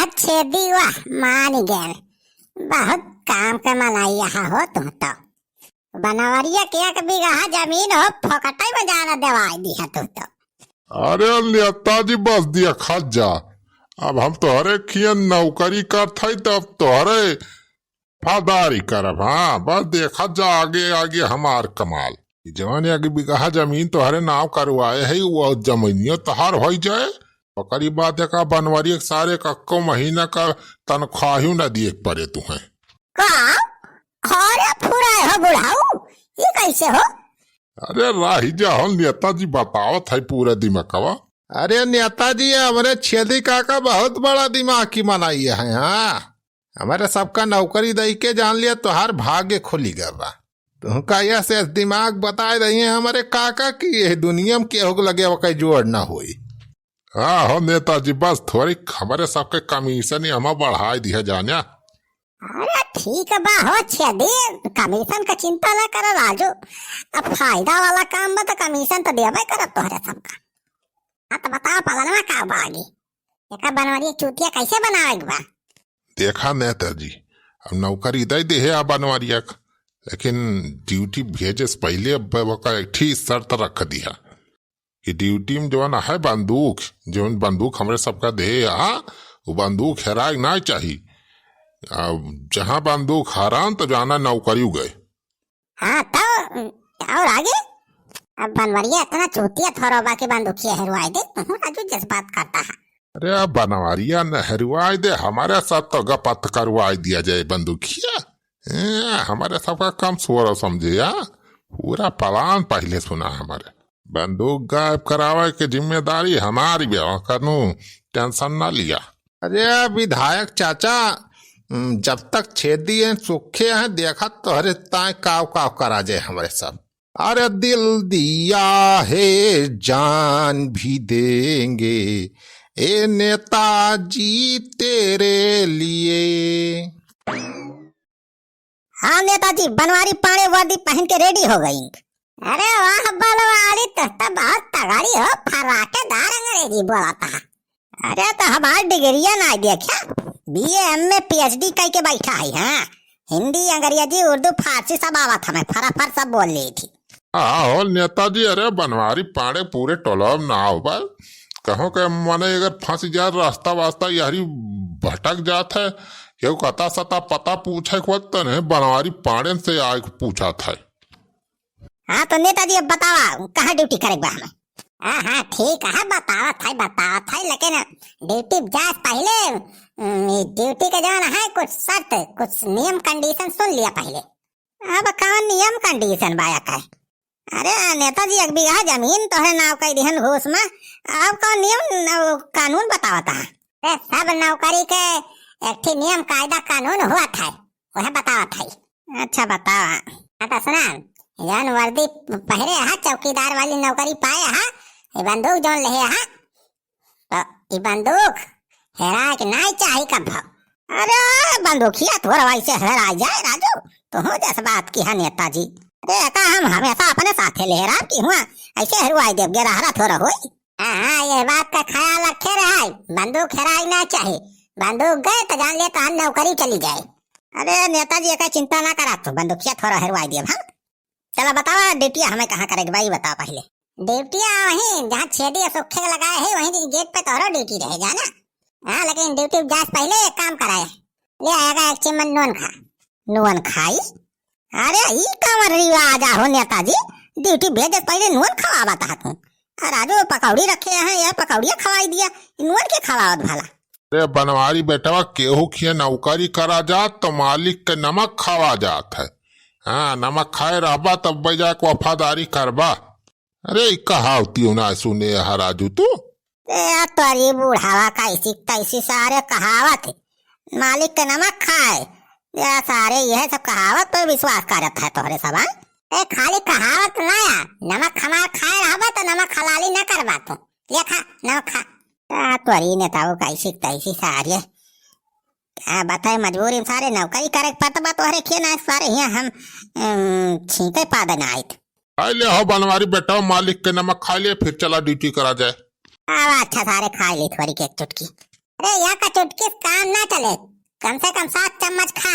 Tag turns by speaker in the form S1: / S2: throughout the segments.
S1: छेदी वाह मान गए। बहुत काम के मनाई हो तुम तो। बनवरिया के एक बीघा जमीन हो फोकटाई में जाना देवाई दी है तुम तो।
S2: अरे नेताजी बस दिया खा जा। अब हम तोहरे खियन नौकरी करत हई तब तोहरे फादारी करब। हाँ बस देखा जा आगे आगे हमार कमाल। जवन एक बीघा जमीन तोहरे नाव करवाए है वो जमीनियो तोहार हो जाए। ओकरी बात है का बनवरी सारे कक्को महीना का तनख्वाही न दिए पड़े तुम्हें।
S1: हो बुढ़ाऊ ये कैसे हो?
S2: अरे राहिजा हो नेताजी बतावत है पूरे दिमागवा।
S3: अरे नेताजी हमारे छेदी काका बहुत बड़ा दिमाग की मनाई है। हाँ हमारे सबका नौकरी दई के जान लिया तो हर भाग्य खुली गया बा। तुमका यह से दिमाग बताए रही है हमारे काका की ये दुनिया में केहू लगे वो कहीं जोड़ ना हुई।
S2: हाँ हो नेताजी बस थोड़ी हमारे सबके कमीशन ही हमें बढ़ाई दिया जाना।
S1: अरे ठीक बा हो छेदी कमीशन का चिंता ना करो राजू। अब फायदा वाला काम बा तो कमीशन तो देवे करब तोहरे सबका। हाँ तो बताओ पगलवा का बागी एक बनवरी चूतिया कैसे बनावेग बा?
S2: देखा नेताजी अब नौकरी दे दे है बनवरिया लेकिन ड्यूटी भेजे से पहले एक ठीक शर्त रख दिया कि ड्यूटी में जो है बंदूक जो बंदूक हमारे सबका दे वो बंदूक हेराए ना चाहिए। जहाँ बंदूक हरान तो जाना नौकरी गए।
S1: हाँ तो और आगे अब बनवरिया इतना चूतिया थोड़ा बाकी बंदूकिया हेरवाई दे राजू जज्बात करता है।
S2: अरे अब बनवरिया न हेरवाई दे हमारे साथ तो गपत करवाई दिया जाए बंदूकिया। हमारे सबका कम सोरा समझे पूरा प्लान पहले सुना हमारे। बंदूक गायब करावे की जिम्मेदारी हमारी भी करूँ टेंशन ना लिया।
S3: अरे विधायक चाचा जब तक छेदी है सूखे हैं देखा तो हरे ताए काव काव करा जाए हमारे सब। अरे दिल दिया है जान भी देंगे ए नेताजी तेरे लिए।
S1: हाँ नेताजी बनवारी पाने वर्दी पहन के रेडी हो गई। अरे वाह बलवारी तो बहुत तगड़ी हो फराकेदार अंग्रेजी बोलाता है। अरे तो हमारी डिग्रिया ना देखा BA MA PhD कई के बैठा है। हाँ हिंदी अंग्रेजी उर्दू फारसी सब आवत हमें फराफर सब बोल ली थी।
S2: हाँ नेताजी अरे बनवारी पाने पूरे टोलब ना हो कहो के माने अगर फंस जाए रास्ता वास्ता यारी भटक जात है ये कता सता पता पूछे वक्त ने बनवारी पाड़े से आग पूछा था।
S1: हाँ तो नेताजी अब बतावा कहाँ ड्यूटी करेगा हमें? हाँ ठीक है बतावा था लेकिन ड्यूटी जा पहले ड्यूटी के जाना है कुछ शर्त कुछ नियम कंडीशन सुन लिया पहले। अब कौन नियम कंडीशन बाया का? अरे नेताजी एक बीघा जमीन तो है नाव का दिहन घूस में अब कौन नियम कानून बतावता है? सब नौकरी के एक नियम कायदा कानून हुआ था वह बतावा था। अच्छा बतावा तो सुना जन वर्दी पहरे चौकीदार वाली नौकरी पाए बंदूक जो ले तो ये बंदूक हेरा के नहीं चाहिए कब। अरे बंदूकिया थोड़ा वैसे हेरा जाए राजू तो हो जैसे बात की है नेताजी। अरे का हम हमेशा अपने साथे ले रहा की हुआ ऐसे हेरवाई देव गिरा थोड़ा हो। हाँ ये बात का ख्याल रखे रहा बंदूक हेराई ना चाहिए बंदूक गए तो जान ले तो नौकरी चली जाए। अरे नेताजी का चिंता ना करा तो बंदूकिया थोड़ा हेरवाई दिया। हाँ चलो बताओ ड्यूटिया हमें कहाँ करेगी भाई बताओ पहले। ड्यूटिया वहीं जहाँ छेदी सूखे लगाए है वहीं गेट पे तोहरो ड्यूटी रहे जाना। हाँ लेकिन ड्यूटी जा पहले एक काम कराए ले आएगा एक चिमन नून खाई। अरे ये कमर रिवाज हो नेताजी ड्यूटी भेजे पहले नून खवावा था तू। राजू पकौड़ी रखे हैं यह पकौड़िया खवाई दिया नून के खवावत भला।
S2: अरे बनवारी बेटवा केहू खिया नौकरी करा जात तो मालिक के नमक खावा जात है। हाँ नमक खाए रहबा तब बजा को वफादारी करबा। अरे कहावती ना सुने राजू तू
S1: तोरी बूढ़ावा कैसी सारे कहावत मालिक के नमक खाए या सारे यह सब कहावत पर विश्वास करत है तोहरे सब। खाली कहावत ना नमक हमार खाए रहबा तो नमक हलाली न करबा तू ले खा नमक खा। तोरी नेताओ कैसी सारे क्या बताए मजबूरी सारे नौकरी करे पड़ता तोहरे खे ना सारे यहाँ हम छींके पादन आए
S2: खाई ले हो बनवारी बेटा मालिक के नमक खा ले फिर चला ड्यूटी करा जाए।
S1: अच्छा सारे खा ली थोड़ी की एक चुटकी। अरे यहाँ का चुटकी से काम ना चले, कम से कम 7 चम्मच खा।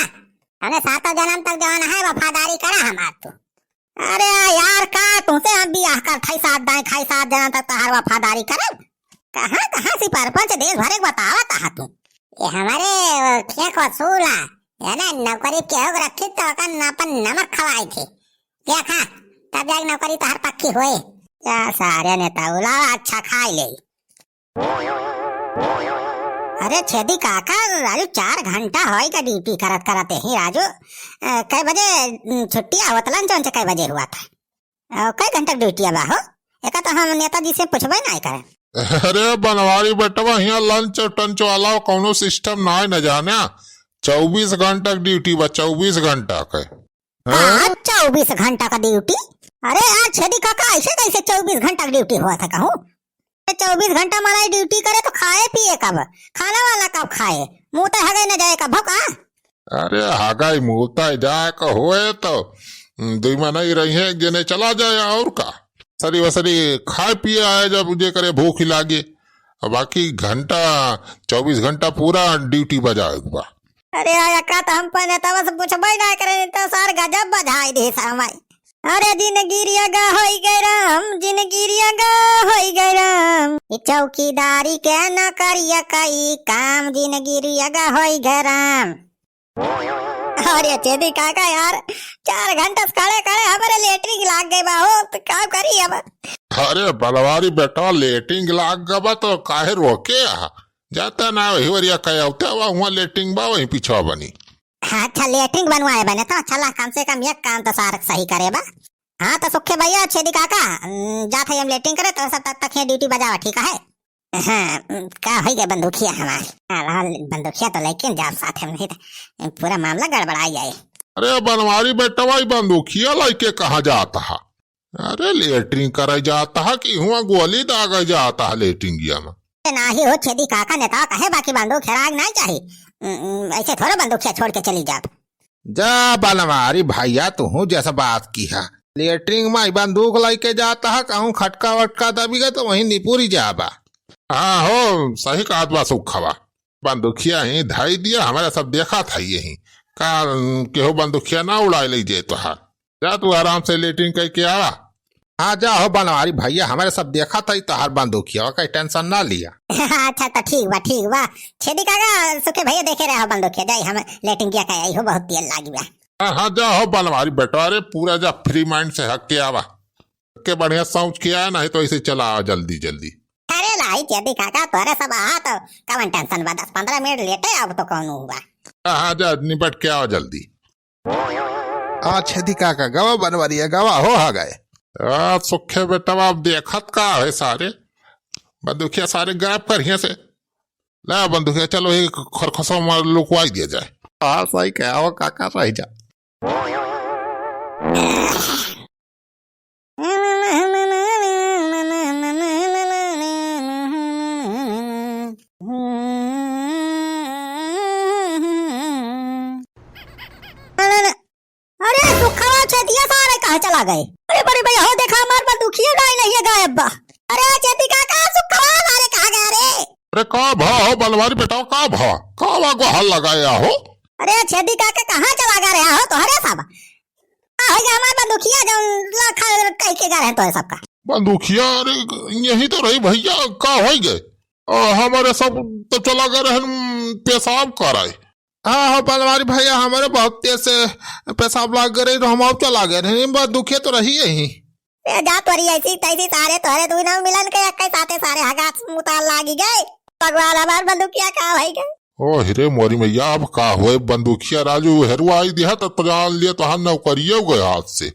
S1: हमने 7 जन्म तक जवान है वफादारी करा हमार तू। अरे यार का तुमसे हम बियाह कर खाई 7 दाएं खाई 7 जन्म तक तहार वफादारी करब। कहाँ कहाँ से परपंच देश भरे बतावा कहा तू। ये हमारे खेत वसूला है ना, नौकरी के हो रखी तो अपन नमक खवाई थी, क्या खा तब जाके नौकरी तहार पक्की हुई। क्या सारे नेता उला अच्छा खाई ले। अरे छेदी काका राजू 4 घंटा होएगा ड्यूटी करत करते ही राजू। कई बजे छुट्टी आवत लंच कई बजे हुआ था, कई घंटा ड्यूटी अब हो एक तो हम नेताजी से पूछबे नहीं करे।
S2: अरे बनवारी बेटवा यहाँ लंच टंच वाला कोनो सिस्टम ना न जाने। 24 घंटा ड्यूटी बा, 24 घंटा के।
S1: 24 घंटा का ड्यूटी? अरे यार छेदी काका ऐसे कैसे 24 घंटा ड्यूटी हुआ था कहूँ। 24 घंटा मारा ड्यूटी करे तो खाए पिए कब, खाना वाला कब खाए, मुंह तो हगे न जाए कब का।
S2: अरे हगाई मुहता जाए का होए तो 2 महीना ही रही है, जने चला जाए और का सरी वसरी खाए पिए आए जब मुझे करे भूख ही लागे। बाकी घंटा 24 घंटा पूरा ड्यूटी बजाए बा।
S1: अरे आया का तो हम पर नेता से पूछबे ना करे तो सार गजब बधाई दे समय। अरे जिनगिरिया गा होई गए राम, जिनगिरिया गा होई गए राम, चौकीदारी के न करिया कई काम, जिनगिरिया गा होई गए राम। अरे चेदी काका यार 4 घंटा खड़े खड़े हमारे लेटरिंग लाग गई बा हो, तो क्या करी अब।
S2: अरे बलवारी बेटा लेटिंग लाग गबा तो काहे रोके जाता ना वही वरिया कहे वहाँ लेटिंग बा वही पीछा बनी।
S1: हाँ अच्छा लेटरिंग बनवाए बने तो चला कम से कम एक काम तो सार सही करे बा। हाँ तो सुखे भैया छेदी काका जाते हम लेटरिंग करे तो सब तक ये ड्यूटी बजावा ठीक है। हाँ का हो गया बंदूकिया हमारे बंदूकिया तो लेकिन जब साथ में नहीं तो पूरा मामला गड़बड़ा जाए।
S2: अरे बनवारी बेटा वही बंदूकिया लाइके कहाँ जाता है? अरे लेटरिंग करे जाता है कि हुआ गोली दागा जाता है लेटरिंगिया में?
S1: ना ही हो छेदी काका नेता कहे बाकी बंदूक खराग नहीं चाहिए, ऐसे थोड़ा बंदूकिया छोड़ के चली जा।
S3: जा बनवारी भैया तू जैसा बात की है, लेटरिंग में बंदूक लेके जाता है, कहूँ खटका वटका दबी गए तो वहीं निपुरी जाबा।
S2: हाँ हो सही कहा बा सुखवा, बंदूकिया ही धाई दिया हमारा सब देखा था यही का केहो बंदूकिया ना उड़ा लीजिए तो हार जा तू आराम से लेटरिंग करके आवा।
S3: हाँ जाओ बनवारी भैया हमारे सब देखा था तो हर बंदूकिया कहीं टेंशन ना लिया।
S1: अच्छा तो ठीक बा छेदी काका सुखे भैया देखे रहे हो बंदूकिया जाई हम लेटिंग किया कहीं हो बहुत तेल लागी बा।
S2: हाँ जाओ बनवारी बेटा, अरे पूरा जा फ्री माइंड से हक के आवा के बढ़िया सोच के आया नहीं तो ऐसे चला आवा जल्दी जल्दी।
S1: अरे लाई छेदी काका तोरे सब आ तो कवन टेंशन बा, 10-15 मिनट लेटे अब तो कौन हुआ।
S2: हाँ जा निपट के आओ जल्दी।
S3: छेदी काका गवा बनवारी गवा हो आ गए।
S2: सुखे बेटा आप देखत का है सारे बंदूकिया सारे गायब कर से ला बंदूकिया चलो एक खरखसो मार लुकवाई दिया जाए।
S3: हाँ सही क्या हो काका रह जा।
S1: अरे सुखवा छेदिया सारे कहाँ चला गए? अरे बड़े भैया हो देखा हमार बंदूकिया नहीं है गायब बा। अरे छेदी काका सुखवा सारे कहाँ गए रे?
S2: अरे का भाव बनवारी बेटा का भाव का वागो हल लगाया हो?
S1: अरे छेदी काका कहाँ चला गया रहा हो तो हरे सब हमारे बंदूकिया जो लाखा कह के गए तो सबका
S2: बंदूकिया। अरे यही तो रही भैया का हो गए हमारे सब तो चला गए रहन पेशाब कराए।
S3: हाँ हाँ बनवारी भैया हमारे बहुत तेज से पेशाब लाग गए तो हम अब चला गए बंदूकिया तो रही यही
S1: जा तोरी ऐसी तैसी सारे तोरे तू ना मिलन के एक साथे सारे हगात मुताल लागी गए भगवान हमार बंदूकिया का हो गए।
S2: ओ हिरे मोरी मैया अब का हुए बंदूकिया राजू हेरुआ दिया तो जान लिया तो हम नौकरियों गए हाथ से।